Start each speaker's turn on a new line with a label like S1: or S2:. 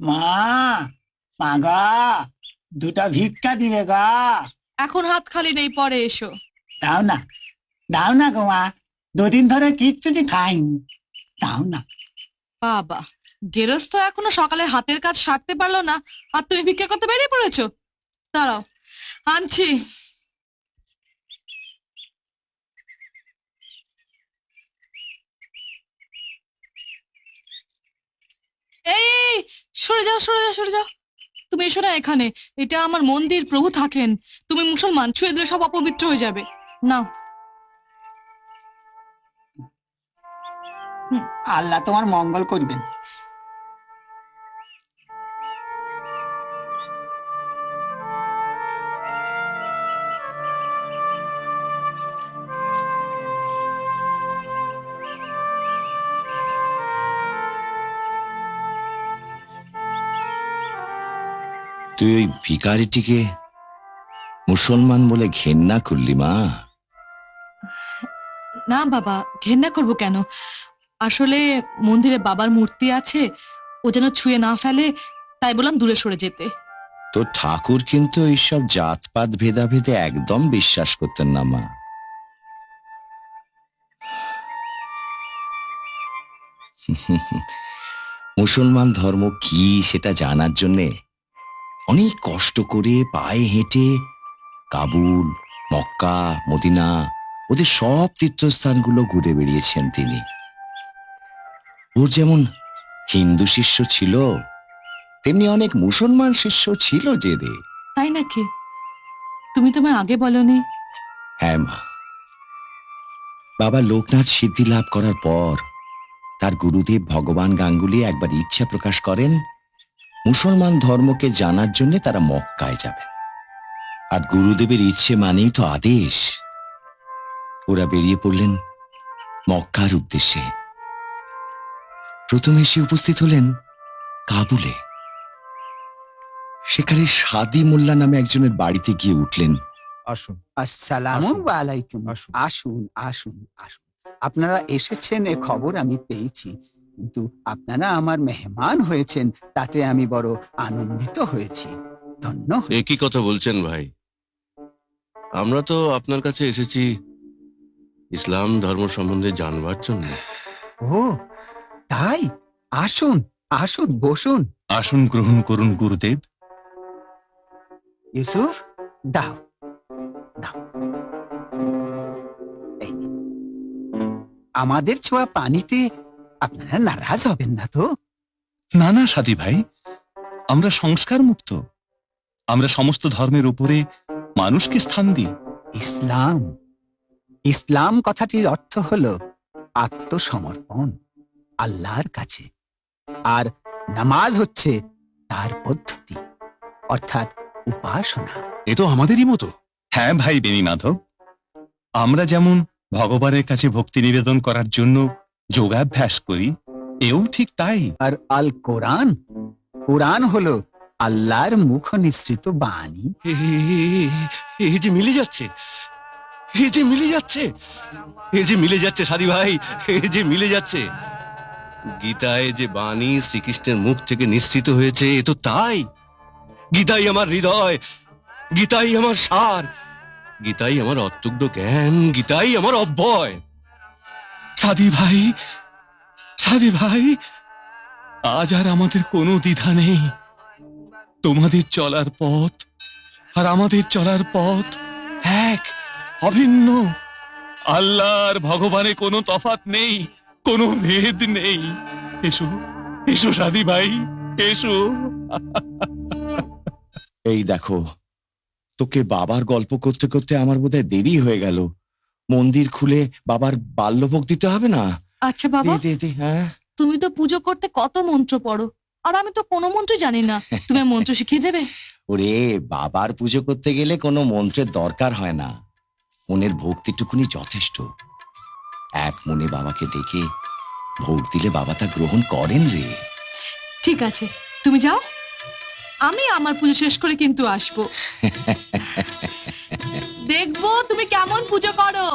S1: মা, মা গা, দুটা ভিক্ষা দিবে গা।
S2: এখন হাত খালি নেই, পরে এসো।
S1: দাও না, দাও না গো মা, দুদিন ধরে কিচ্ছুটি খাইনি, দাও না।
S2: বাবা, গেরস্ত এখনো সকালে হাতের কাজ সারতে পারলো না, আর তুমি ভিক্ষা করতে বেরিয়ে পড়েছো। দাঁড়াও, আনছি। এই, সরে যাও, সরে যাও, সরে যাও। তুমি এসো না এখানে, এটা আমার মন্দির, প্রভু থাকেন। তুমি মুসলমান, ছুঁয়ে দিলে সব অপবিত্র হয়ে যাবে। নাও।
S1: আল্লাহ তোমার মঙ্গল করবেন।
S3: তুই ওই ভিখারিটিকে মুসলমান বলে ঘেন্না করলি মা?
S2: না বাবা, ঘেন্না করবো কেন? আসলে মন্দিরে বাবার মূর্তি আছে, ও যেন ছুঁয়ে না ফেলে, তাই বললাম দূরে সরে যেতে।
S3: তোর ঠাকুর কিন্তু এইসব জাতপাত ভেদাভেদে একদম বিশ্বাস করতেন না মা। মুসলমান ধর্ম কি সেটা জানার জন্যে অনেক কষ্ট করে পায়ে হেঁটে কাবুল, মক্কা, মদিনা ওদের সব তীর্থস্থানগুলো ঘুরে বেরিয়েছেন তিনি। ওর যেমন হিন্দু শিষ্য ছিল, তেমনি অনেক মুসলমান শিষ্য ছিল যে রে।
S2: তাই নাকি? তুমি তোমায় আগে বলনি।
S3: হ্যাঁ মা, বাবা লোকনাথ সিদ্ধি লাভ করার পর তার গুরুদেব ভগবান গাঙ্গুলি একবার ইচ্ছা প্রকাশ করেন মুসলমান ধর্মকে জানার জন্য তারা মক্কায় যাবেন। আর গুরুদেবের ইচ্ছে মানেই তো আদেশ। ওরা বেরিয়ে পড়লেন মক্কার উদ্দেশ্যে। প্রথমে এসে উপস্থিত হলেন কাবুলে। সেখানে সাদি মোল্লা নামে একজনের বাড়িতে গিয়ে উঠলেন।
S4: আসুন।
S1: আসসালামু
S4: আসুন।
S1: আলাইকুম।
S4: আসুন।
S1: আসুন আসুন আসুন, আপনারা এসেছেন এ খবর আমি পেয়েছি, কিন্তু আপনারা আমার মেহমান হয়েছেন তাতে আমি বড় আনন্দিত হয়েছি, ধন্য হয়েছি।
S5: একই কথা বলছেন ভাই। আমরা তো আপনার কাছে এসেছি ইসলাম ধর্ম সম্বন্ধে জানবার জন্য।
S1: ও তাই, আসুন আসুন, বসুন।
S4: আসন গ্রহণ করুন গুরুদেব।
S1: ইউসুফ, দাও দাও। এই নিন। আমাদের ছোঁয়া পানিতে আপনারা নারাজ হবেন না তো?
S4: না না সাদি ভাই, আমরা সংস্কার মুক্ত। আমরা সমস্ত ধর্মের উপরে মানুষকে স্থান দিই।
S1: ইসলাম, ইসলাম কথাটির অর্থ হলো আত্মসমর্পণ আল্লাহর কাছে, আর নামাজ হচ্ছে তার পদ্ধতি, অর্থাৎ উপাসনা।
S4: এ তো আমাদেরই মতো। হ্যাঁ ভাই বেনি মাধব, আমরা যেমন ভগবানের কাছে ভক্তি নিবেদন করার জন্য যোগাভ্যাস করি, এও ঠিক তাই।
S1: আর আল কোরআন, কোরআন হলো আল্লাহর মুখ নিঃসৃত বাণী।
S5: এই যে মিলে যাচ্ছে, এই যে মিলে যাচ্ছে, এই যে মিলে যাচ্ছে সাদি ভাই, এই যে মিলে যাচ্ছে। গীতায় যে বাণী শ্রীকৃষ্ণের মুখ থেকে নিঃসৃত হয়েছে, এ তো তাই। গীতাই আমার হৃদয়, গীতাই আমার সার, গীতাই আমার অত্যুগ্ধ জ্ঞান, গীতাই আমার অব্যয়।
S4: সাদি ভাই, সাদি ভাই, আজ আর আমাদের কোনো দ্বিধা নেই। তোমাদের চলার পথ আর আমাদের চলার পথ এক, অভিন্ন। আল্লাহ আর ভগবানে কোনো তফাৎ নেই, কোনো ভেদ নেই। এসো, এসো সাদি ভাই, এসো।
S3: এই দেখো, তোকে বাবার গল্প করতে করতে আমার বোধহয় দেরি হয়ে গেল। মন্দির খুলে বাবার বাল্যভোগ দিতে হবে না?
S2: আচ্ছা বাবা,
S3: দে দে দে। হ্যাঁ,
S2: তুমি তো পুজো করতে কত মন্ত্র পড়ো, আর আমি তো কোনো মন্ত্র জানি না। তুমি মন্ত্র শিখিয়ে দেবে?
S3: ওরে বাবার পুজো করতে গেলে কোনো মন্ত্রের দরকার হয় না, মনের ভক্তিটুকুনি যথেষ্ট। এক মনে বাবাকে ডেকে ভোগ দিলে বাবা তা গ্রহণ করেন রে।
S2: ঠিক আছে, তুমি যাও, আমি আমার পুজো শেষ করে কিন্তু আসবো। দেখবো তুমি কেমন পুজো করো।